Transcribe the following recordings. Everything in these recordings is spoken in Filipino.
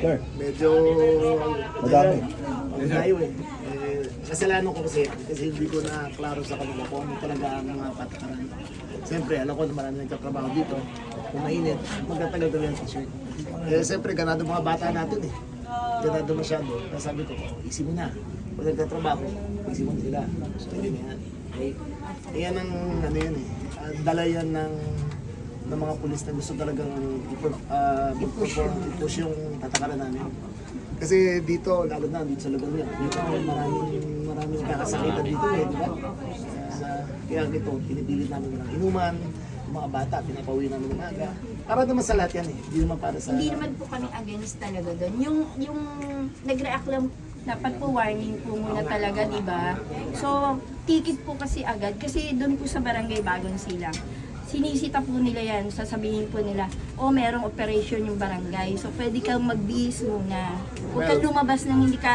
Sir. Medyo Madami. Malayo eh. Kasalanan ko kasi hindi ko na klaro sa kanila kung ano talaga ang mga patakaran. Siyempre, alam ko na marami nagtatrabaho dito. Kung mainit, magtatagal-tagal yung t-shirt. Siyempre, ganado mga bata natin eh. Ganado masyado. Kaya sabi ko, easy mo na. Kung nagtatrabaho, easy mo na sila. So, yun yan. Yan ang ano yan eh. Dala yan ng mga pulis na gusto talagang i-push yung tatakaran namin. Kasi dito, lalo na dito sa lugar niya, dito maraming kakasakitan dito eh, di ba? Kaya ito, pinipilit namin ng inuman, yung mga bata, pinapawi namin ng aga. Para naman sa lahat yan eh, hindi naman para sa... Hindi naman po kami against talaga doon. Yung nag-react lang, dapat po warning po muna talaga, di ba? So, ticket po kasi agad, kasi doon po sa Barangay Bagong Silang. Sinisita po nila yan, sasabihin po nila, oh, merong operation yung barangay. So, pwede kang mag-bis muna. Huwag kang lumabas nang hindi ka,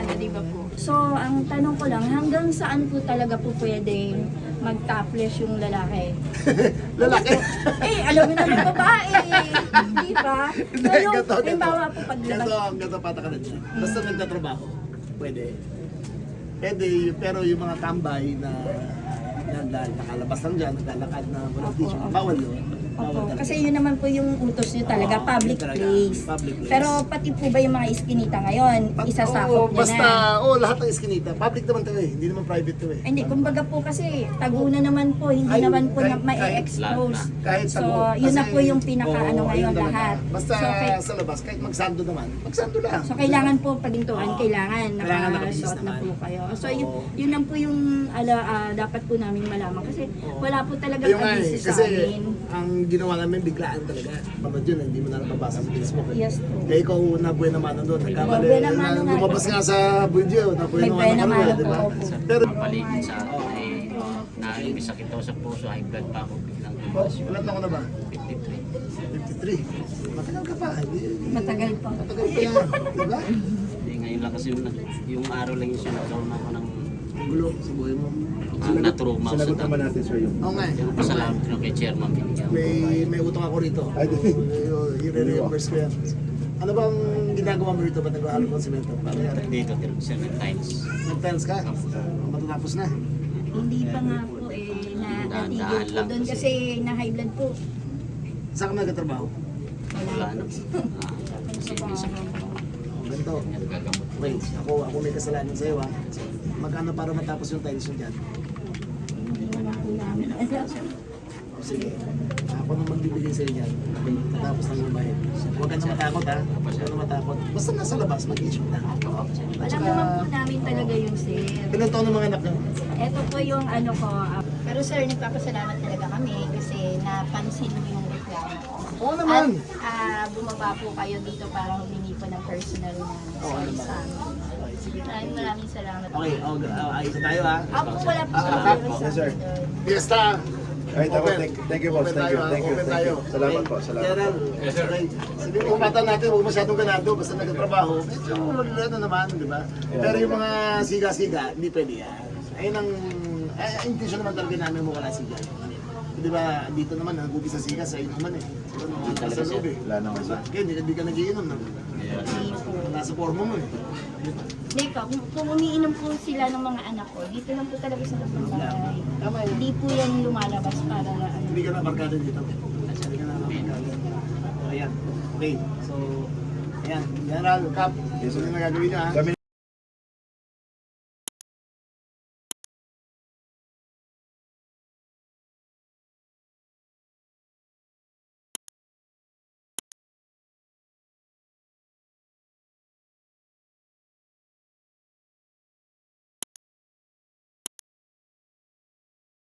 di ba po? So, ang tanong ko lang, hanggang saan po talaga po pwede mag-topless yung lalaki? Lalaki? Alam mo naman babae, di ba? Pero, halimbawa po paglabas. Gato patakaran siya. Basta nagtatrabaho, pwede. Pwede, pero yung mga tambay na nakalabas lang dyan, naglalakad na walang t-shirt, bawal yun. Opo, kasi yun naman po yung utos nyo talaga, public place. Pero pati po ba yung mga iskinita ngayon, isasakop nyo basta, na? lahat ng iskinita. Public naman to eh, hindi naman private to eh. Hindi, kumbaga po kasi taguna naman po, hindi naman po na ma-expose. Kahit So, tago. yun na Kasi- po yung pinaka-ano Oo, ngayon ayun talaga. lahat. Basta So, sa labas, kahit magsando naman, magsando lang. So, kailangan po pagintuan, kailangan Kailangan nakasuot na naman. po kayo. So, Oo. yun lang po yung dapat po namin malaman. Kasi wala po talagang Ayun nga eh, abiso sa kasi amin. ang ginawa namin biglaan talaga. Panood yun, hindi mo na napabasa sa Facebook. Eh. Yes po. Kaya ikaw na buena mano doon. Nagkamali. Buena mano nga. Lumabas nga sa video, na buena May buena mano ka mano rin, di ba? po, opo. Pero, Paligid sa akin ay may sakit ako sa puso, high blood pa ako biglang tumaas. ilan taon ka na ba? 53. 53. Matagal ka pa. Matagal po. Matagal pa yan. Di ba? Ngayon lang kasi yung araw lang yung sinagkaroon ako ng Gulo sa buhay mo. naturuma sa Sinagot naman natin, sir, yung... Oo nga eh. Yung pasalamat ko kay Chairman binigyan. May utang ako rito. Ay, di. I-reimburse ko yan. Ano bang ginagawa mo rito? Ba't nag-aalok ng semento? Dito, siya nag-tiles. Nag-tiles ka? Matatapos na. Hindi pa nga po natigil po lang doon kasi na-high blood po. Saan ka nagtatrabaho? Wala na. Kasi may sakit. Ganito. Nagagamot. Wait, ako may kasalanan sa'yo ha. Magkano para matapos yung tiles nyo dyan? Hindi naman po namin. O sige, ako nang magbibigay sa'yo dyan. Matapos ng lumahin. Huwag ka na matakot ha. Huwag ka na matakot. Basta nasa labas, mag-issue na. Alam naman po namin talaga yung sir. Ilan taon ng mga anak nyo? Ito po yung ano ko. Pero sir, nagpapasalamat talaga kami kasi napansin mo yung reklamo ko. Oo naman. At bumaba po kayo dito para humingi po ng personal na sorry sa amin. Okay, sige. Maraming salamat. Okay, ayos na tayo ha. Ako wala po sa Ah, virus yes, sir. Fiesta! Ay, Open. thank you, boss. Open Thank you, tayo, ha? thank you, Open thank tayo. you. Salamat Okay. po, salamat. General, okay. Sabi mo, bata natin, huwag masyadong ganado, basta nagtatrabaho. Medyo ano naman, di ba? Pero yung mga siga-siga, hindi pwede yan. Ayun ang, intention naman talaga namin mo wala siga. Di ba, dito naman, nagubi sa siga, sa inuman eh. Diba, mga sa loob eh. Wala naman, sir. Kaya hindi ka nagiinom. Nasa forma mo eh. Deko, kung umiinom po sila ng mga anak ko, dito lang po talaga sa loob ng bahay. Tama yun. Hindi po yan lumalabas para ano. Hindi ka na barkada dito. Hindi ka na barkada. Ayan. Okay. So, ayan. General, Cap, ano yung nagagawin niya ha? Kami